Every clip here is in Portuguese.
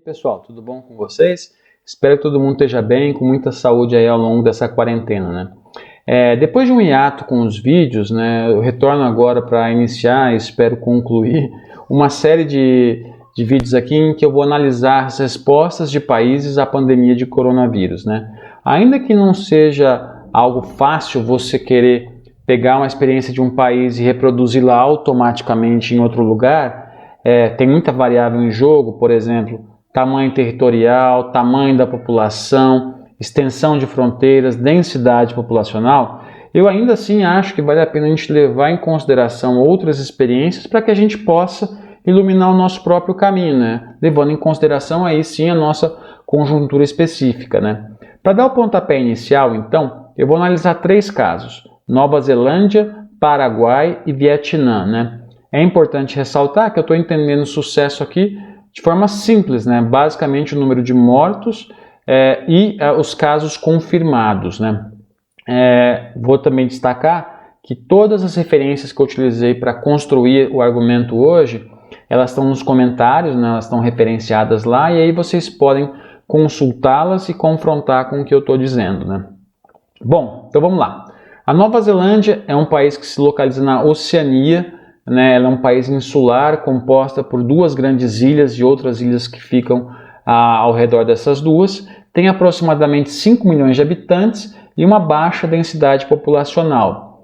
Pessoal, tudo bom com vocês? Espero que todo mundo esteja bem, com muita saúde aí ao longo dessa quarentena, né? Depois de um hiato com os vídeos, né, eu retorno agora para iniciar e espero concluir uma série de vídeos aqui em que eu vou analisar as respostas de países à pandemia de coronavírus, né? Ainda que não seja algo fácil você querer pegar uma experiência de um país e reproduzi-la automaticamente em outro lugar, tem muita variável em jogo, por exemplo, tamanho territorial, tamanho da população, extensão de fronteiras, densidade populacional. Eu ainda assim acho que vale a pena a gente levar em consideração outras experiências para que a gente possa iluminar o nosso próprio caminho, né? Levando em consideração aí sim a nossa conjuntura específica, né? Para dar o pontapé inicial, então, eu vou analisar 3 casos: Nova Zelândia, Paraguai e Vietnã, né? É importante ressaltar que eu estou entendendo sucesso aqui de forma simples, né? Basicamente o número de mortos e os casos confirmados, né? Vou também destacar que todas as referências que eu utilizei para construir o argumento hoje, elas estão nos comentários, né? Elas estão referenciadas lá e aí vocês podem consultá-las e confrontar com o que eu estou dizendo, né? Bom, então vamos lá. A Nova Zelândia é um país que se localiza na Oceania, né? Ela é um país insular, composta por 2 grandes ilhas e outras ilhas que ficam ao redor dessas duas. Tem aproximadamente 5 milhões de habitantes e uma baixa densidade populacional.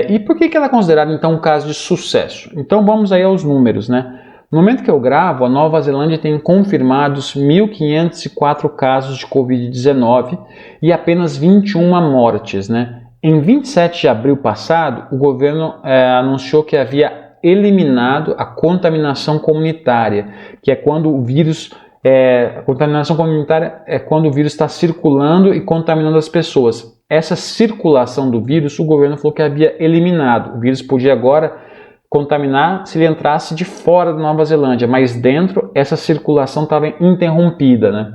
E por que ela é considerada então um caso de sucesso? Então vamos aí aos números, né? No momento que eu gravo, a Nova Zelândia tem confirmados 1.504 casos de Covid-19 e apenas 21 mortes, né? Em 27 de abril passado, o governo anunciou que havia eliminado a contaminação comunitária, que é quando o vírus... a contaminação comunitária é quando o vírus está circulando e contaminando as pessoas. Essa circulação do vírus, o governo falou que havia eliminado. O vírus podia agora contaminar se ele entrasse de fora da Nova Zelândia, mas dentro essa circulação estava interrompida, né?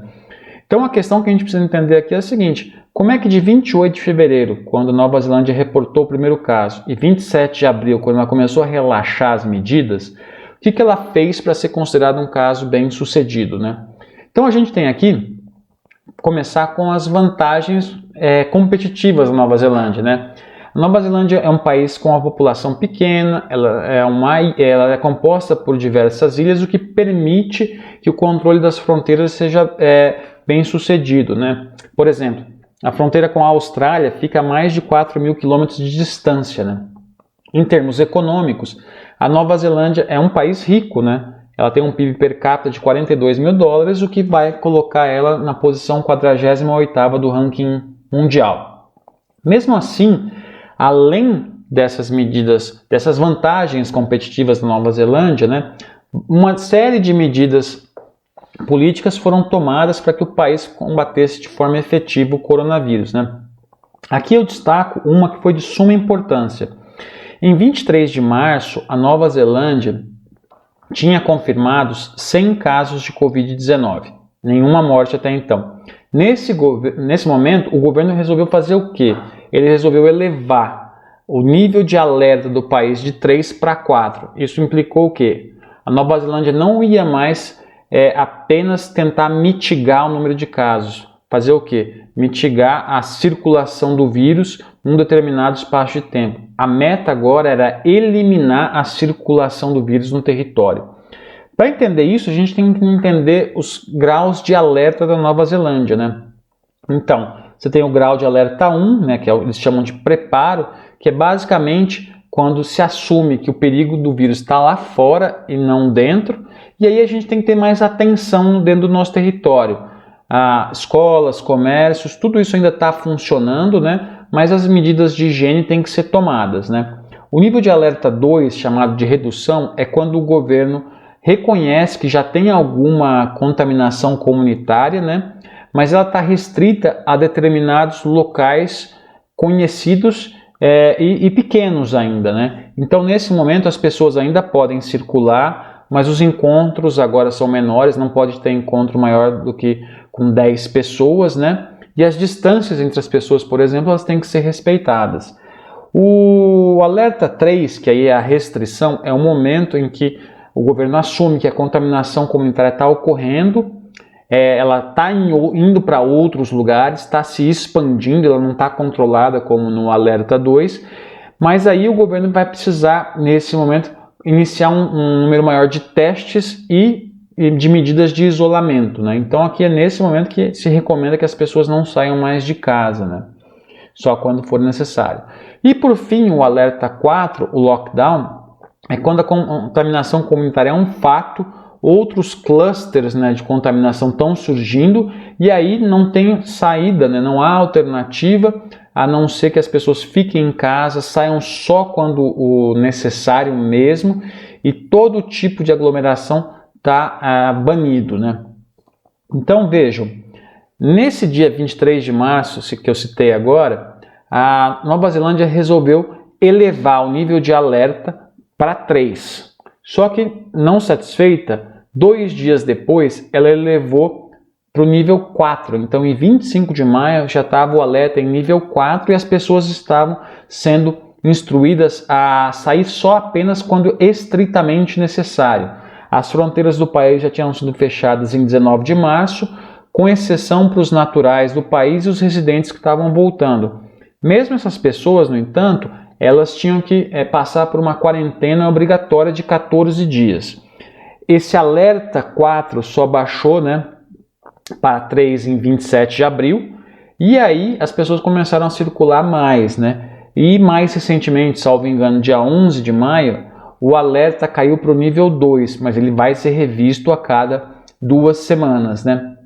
Então a questão que a gente precisa entender aqui é a seguinte: como é que de 28 de fevereiro, quando a Nova Zelândia reportou o primeiro caso, e 27 de abril, quando ela começou a relaxar as medidas, o que ela fez para ser considerado um caso bem sucedido, né? Então a gente tem aqui, começar com as vantagens competitivas da Nova Zelândia, né? A Nova Zelândia é um país com uma população pequena, ela é composta por diversas ilhas, o que permite que o controle das fronteiras seja bem sucedido, né? Por exemplo, a fronteira com a Austrália fica a mais de 4.000 quilômetros de distância, né? Em termos econômicos, a Nova Zelândia é um país rico, né? Ela tem um PIB per capita de 42 mil dólares, o que vai colocar ela na posição 48ª do ranking mundial. Mesmo assim, além dessas medidas, dessas vantagens competitivas da Nova Zelândia, né, uma série de medidas políticas foram tomadas para que o país combatesse de forma efetiva o coronavírus, né? Aqui eu destaco uma que foi de suma importância. Em 23 de março, a Nova Zelândia tinha confirmados 100 casos de Covid-19, nenhuma morte até então. Nesse momento, o governo resolveu fazer o quê? Ele resolveu elevar o nível de alerta do país de 3 para 4. Isso implicou o quê? A Nova Zelândia não ia mais apenas tentar mitigar o número de casos. Fazer o quê? Mitigar a circulação do vírus num determinado espaço de tempo. A meta agora era eliminar a circulação do vírus no território. Para entender isso, a gente tem que entender os graus de alerta da Nova Zelândia, né? Então, você tem o grau de alerta 1, né, que eles chamam de preparo, que é basicamente quando se assume que o perigo do vírus está lá fora e não dentro, e aí a gente tem que ter mais atenção dentro do nosso território. Escolas, comércios, tudo isso ainda está funcionando, né? Mas as medidas de higiene têm que ser tomadas, né? O nível de alerta 2, chamado de redução, é quando o governo reconhece que já tem alguma contaminação comunitária, né? Mas ela está restrita a determinados locais conhecidos e pequenos ainda, né? Então, nesse momento, as pessoas ainda podem circular, mas os encontros agora são menores, não pode ter encontro maior do que com 10 pessoas, né? E as distâncias entre as pessoas, por exemplo, elas têm que ser respeitadas. O alerta 3, que aí é a restrição, é o momento em que o governo assume que a contaminação comunitária está ocorrendo ela está indo para outros lugares, está se expandindo, ela não está controlada como no alerta 2, mas aí o governo vai precisar, nesse momento, iniciar um número maior de testes e de medidas de isolamento, né? Então aqui é nesse momento que se recomenda que as pessoas não saiam mais de casa, né? Só quando for necessário. E por fim, o alerta 4, o lockdown, é quando a contaminação comunitária é um fato, outros clusters, né, de contaminação estão surgindo e aí não tem saída, né? Não há alternativa a não ser que as pessoas fiquem em casa, saiam só quando o necessário mesmo, e todo tipo de aglomeração está banido, né? Então vejam, nesse dia 23 de março, que eu citei agora, a Nova Zelândia resolveu elevar o nível de alerta para 3. Só que, não satisfeita, 2 dias depois ela elevou para o nível 4. Então, em 25 de maio já estava o alerta em nível 4 e as pessoas estavam sendo instruídas a sair só apenas quando estritamente necessário. As fronteiras do país já tinham sido fechadas em 19 de março, com exceção para os naturais do país e os residentes que estavam voltando. Mesmo essas pessoas, no entanto, elas tinham que passar por uma quarentena obrigatória de 14 dias. Esse alerta 4 só baixou, né, para 3 em 27 de abril, e aí as pessoas começaram a circular mais, né? E mais recentemente, salvo engano, dia 11 de maio, o alerta caiu para o nível 2, mas ele vai ser revisto a cada 2 semanas, né?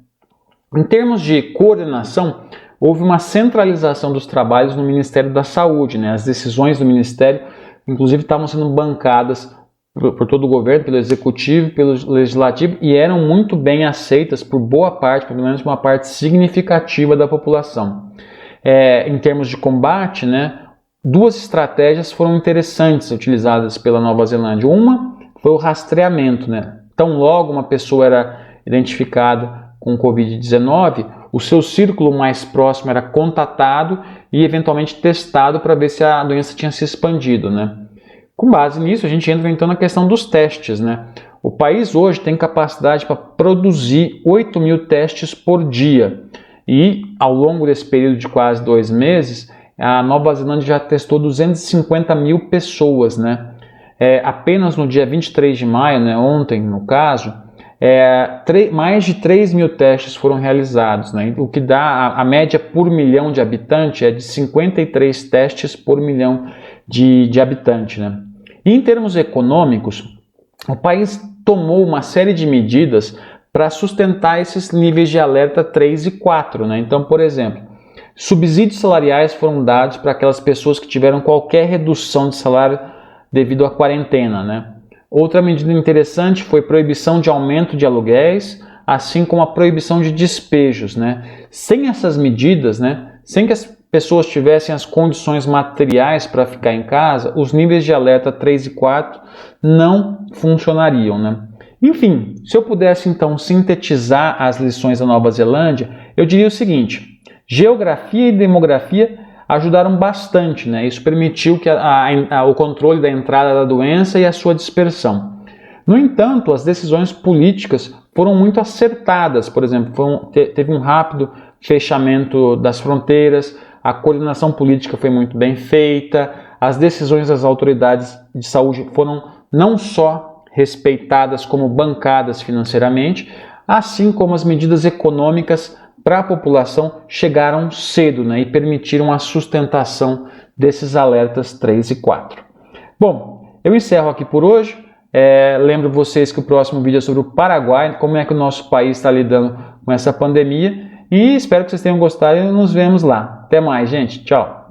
Em termos de coordenação, houve uma centralização dos trabalhos no Ministério da Saúde, né? As decisões do Ministério, inclusive, estavam sendo bancadas por todo o governo, pelo Executivo, pelo Legislativo, e eram muito bem aceitas por boa parte, pelo menos uma parte significativa da população. Em termos de combate, né, 2 estratégias foram interessantes utilizadas pela Nova Zelândia. Uma foi o rastreamento, né? Tão logo uma pessoa era identificada com Covid-19, o seu círculo mais próximo era contatado e eventualmente testado para ver se a doença tinha se expandido, né? Com base nisso, a gente entra então na questão dos testes, né? O país hoje tem capacidade para produzir 8 mil testes por dia e ao longo desse período de quase 2 meses, a Nova Zelândia já testou 250 mil pessoas, né? Apenas no dia 23 de maio, né, ontem no caso, mais de 3 mil testes foram realizados, né? O que dá a média por milhão de habitantes é de 53 testes por milhão de habitantes, né? E em termos econômicos, o país tomou uma série de medidas para sustentar esses níveis de alerta 3 e 4, né? Então, por exemplo, subsídios salariais foram dados para aquelas pessoas que tiveram qualquer redução de salário devido à quarentena, né? Outra medida interessante foi proibição de aumento de aluguéis, assim como a proibição de despejos, né? Sem essas medidas, né, sem que as pessoas tivessem as condições materiais para ficar em casa, os níveis de alerta 3 e 4 não funcionariam, né? Enfim, se eu pudesse então sintetizar as lições da Nova Zelândia, eu diria o seguinte: geografia e demografia ajudaram bastante, né? Isso permitiu que o controle da entrada da doença e a sua dispersão. No entanto, as decisões políticas foram muito acertadas. Por exemplo, teve um rápido fechamento das fronteiras, a coordenação política foi muito bem feita, as decisões das autoridades de saúde foram não só respeitadas como bancadas financeiramente, assim como as medidas econômicas para a população chegaram cedo, né, e permitiram a sustentação desses alertas 3 e 4. Bom, eu encerro aqui por hoje. Lembro vocês que o próximo vídeo é sobre o Paraguai, como é que o nosso país está lidando com essa pandemia, e espero que vocês tenham gostado e nos vemos lá. Até mais, gente. Tchau!